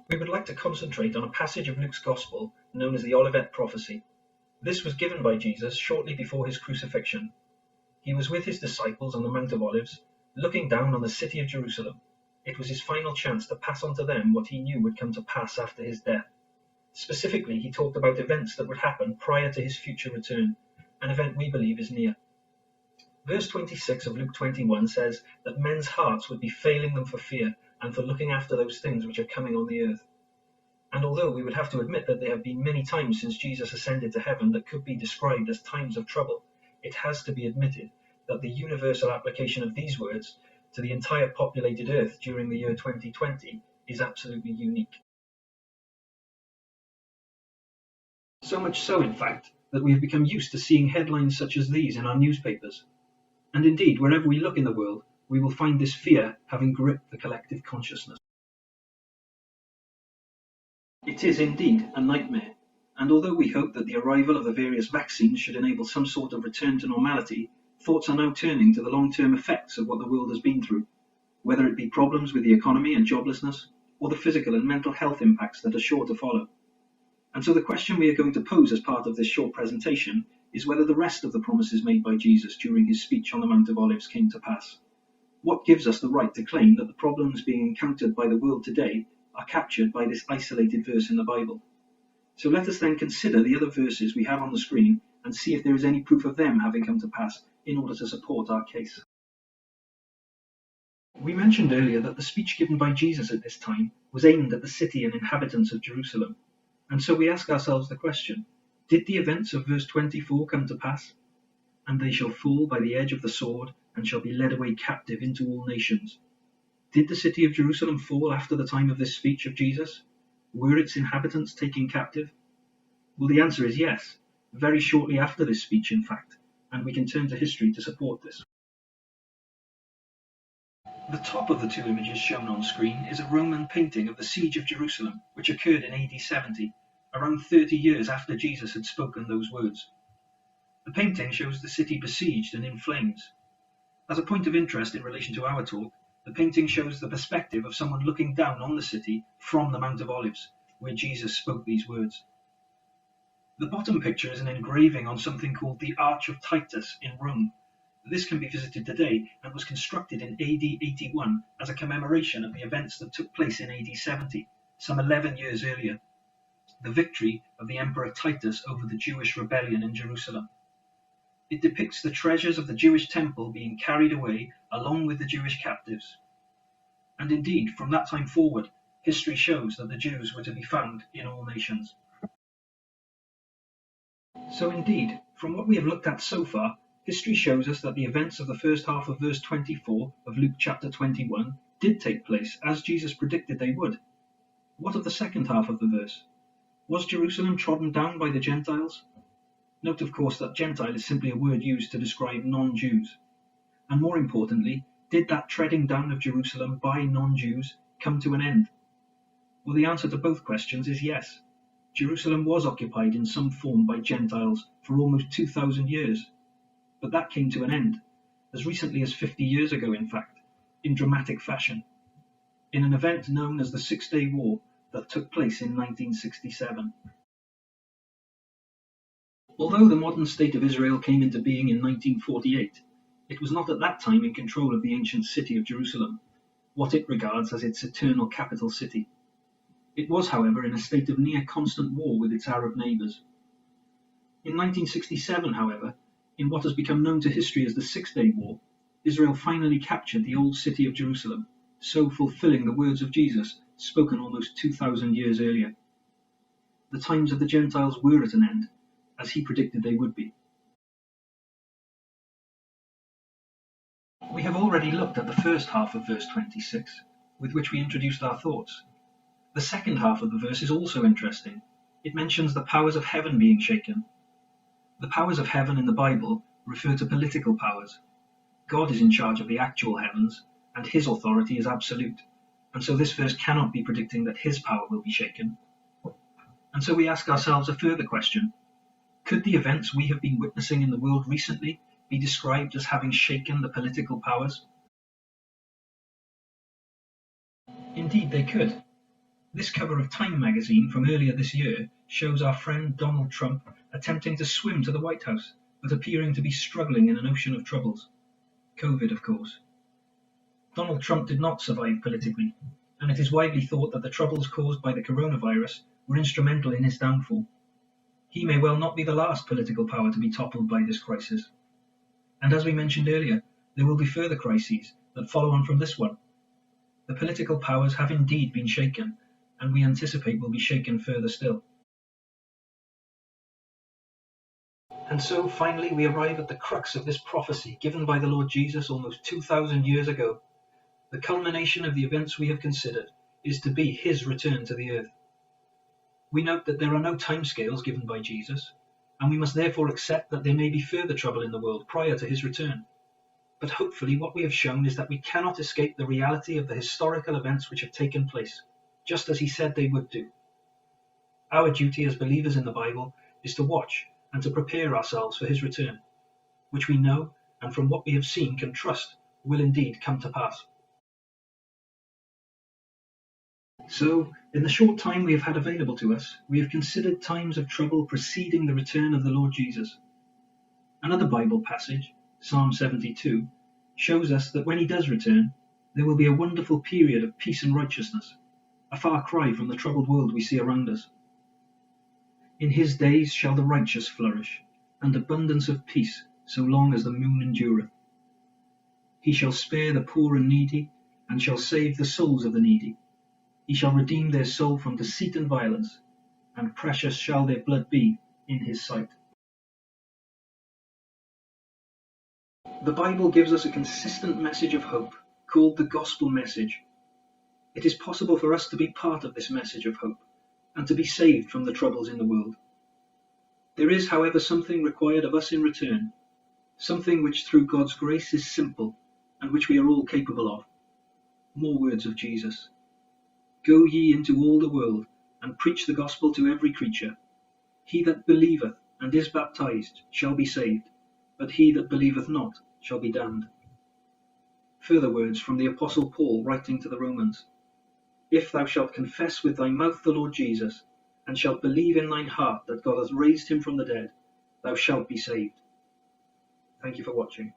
We would like to concentrate on a passage of Luke's Gospel known as the Olivet Prophecy. This was given by Jesus shortly before his crucifixion. He was with his disciples on the Mount of Olives, looking down on the city of Jerusalem. It was his final chance to pass on to them what he knew would come to pass after his death. Specifically, he talked about events that would happen prior to his future return, an event we believe is near. Verse 26 of Luke 21 says that men's hearts would be failing them for fear and for looking after those things which are coming on the earth. And although we would have to admit that there have been many times since Jesus ascended to heaven that could be described as times of trouble, it has to be admitted that the universal application of these words to the entire populated earth during the year 2020 is absolutely unique. So much so, in fact, that we have become used to seeing headlines such as these in our newspapers. And indeed, wherever we look in the world, we will find this fear having gripped the collective consciousness. It is indeed a nightmare, and although we hope that the arrival of the various vaccines should enable some sort of return to normality, thoughts are now turning to the long-term effects of what the world has been through, whether it be problems with the economy and joblessness, or the physical and mental health impacts that are sure to follow. And so the question we are going to pose as part of this short presentation is whether the rest of the promises made by Jesus during his speech on the Mount of Olives came to pass. What gives us the right to claim that the problems being encountered by the world today are captured by this isolated verse in the Bible? So let us then consider the other verses we have on the screen and see if there is any proof of them having come to pass in order to support our case. We mentioned earlier that the speech given by Jesus at this time was aimed at the city and inhabitants of Jerusalem. And so we ask ourselves the question, did the events of verse 24 come to pass? And they shall fall by the edge of the sword, and shall be led away captive into all nations. Did the city of Jerusalem fall after the time of this speech of Jesus? Were its inhabitants taken captive? Well, the answer is yes, very shortly after this speech, in fact, and we can turn to history to support this. The top of the two images shown on screen is a Roman painting of the siege of Jerusalem, which occurred in AD 70, around 30 years after Jesus had spoken those words. The painting shows the city besieged and in flames. As a point of interest in relation to our talk, the painting shows the perspective of someone looking down on the city from the Mount of Olives, where Jesus spoke these words. The bottom picture is an engraving on something called the Arch of Titus in Rome. This can be visited today and was constructed in AD 81 as a commemoration of the events that took place in AD 70, some 11 years earlier, the victory of the Emperor Titus over the Jewish rebellion in Jerusalem. It depicts the treasures of the Jewish temple being carried away along with the Jewish captives. And indeed, from that time forward, history shows that the Jews were to be found in all nations. So indeed, from what we have looked at so far, history shows us that the events of the first half of verse 24 of Luke chapter 21 did take place as Jesus predicted they would. What of the second half of the verse? Was Jerusalem trodden down by the Gentiles? Note, of course, that Gentile is simply a word used to describe non-Jews. And more importantly, did that treading down of Jerusalem by non-Jews come to an end? Well, the answer to both questions is yes. Jerusalem was occupied in some form by Gentiles for almost 2,000 years. But that came to an end, as recently as 50 years ago, in fact, in dramatic fashion, in an event known as the Six-Day War that took place in 1967. Although the modern state of Israel came into being in 1948, it was not at that time in control of the ancient city of Jerusalem, what it regards as its eternal capital city. It was, however, in a state of near constant war with its Arab neighbours. In 1967, however, in what has become known to history as the Six-Day War, Israel finally captured the old city of Jerusalem, so fulfilling the words of Jesus spoken almost 2,000 years earlier. The times of the Gentiles were at an end, as he predicted they would be. We have already looked at the first half of verse 26, with which we introduced our thoughts. The second half of the verse is also interesting. It mentions the powers of heaven being shaken. The powers of heaven in the Bible refer to political powers. God is in charge of the actual heavens, and his authority is absolute. And so this verse cannot be predicting that his power will be shaken. And so we ask ourselves a further question. Could the events we have been witnessing in the world recently be described as having shaken the political powers? Indeed, they could. This cover of Time magazine from earlier this year shows our friend Donald Trump attempting to swim to the White House, but appearing to be struggling in an ocean of troubles. COVID, of course. Donald Trump did not survive politically, and it is widely thought that the troubles caused by the coronavirus were instrumental in his downfall. He may well not be the last political power to be toppled by this crisis. And as we mentioned earlier, there will be further crises that follow on from this one. The political powers have indeed been shaken, and we anticipate will be shaken further still. And so finally we arrive at the crux of this prophecy given by the Lord Jesus almost 2,000 years ago. The culmination of the events we have considered is to be his return to the earth. We note that there are no timescales given by Jesus, and we must therefore accept that there may be further trouble in the world prior to his return. But hopefully what we have shown is that we cannot escape the reality of the historical events which have taken place, just as he said they would do. Our duty as believers in the Bible is to watch and to prepare ourselves for his return, which we know and from what we have seen can trust will indeed come to pass. So, in the short time we have had available to us, we have considered times of trouble preceding the return of the Lord Jesus. Another Bible passage, Psalm 72, shows us that when he does return, there will be a wonderful period of peace and righteousness, a far cry from the troubled world we see around us. In his days shall the righteous flourish, and abundance of peace, so long as the moon endureth. He shall spare the poor and needy, and shall save the souls of the needy. He shall redeem their soul from deceit and violence, and precious shall their blood be in his sight. The Bible gives us a consistent message of hope, called the gospel message. It is possible for us to be part of this message of hope, and to be saved from the troubles in the world. There is, however, something required of us in return, something which through God's grace is simple, and which we are all capable of. More words of Jesus. Go ye into all the world, and preach the gospel to every creature. He that believeth and is baptized shall be saved, but he that believeth not shall be damned. Further words from the Apostle Paul writing to the Romans. If thou shalt confess with thy mouth the Lord Jesus, and shalt believe in thine heart that God hath raised him from the dead, thou shalt be saved. Thank you for watching.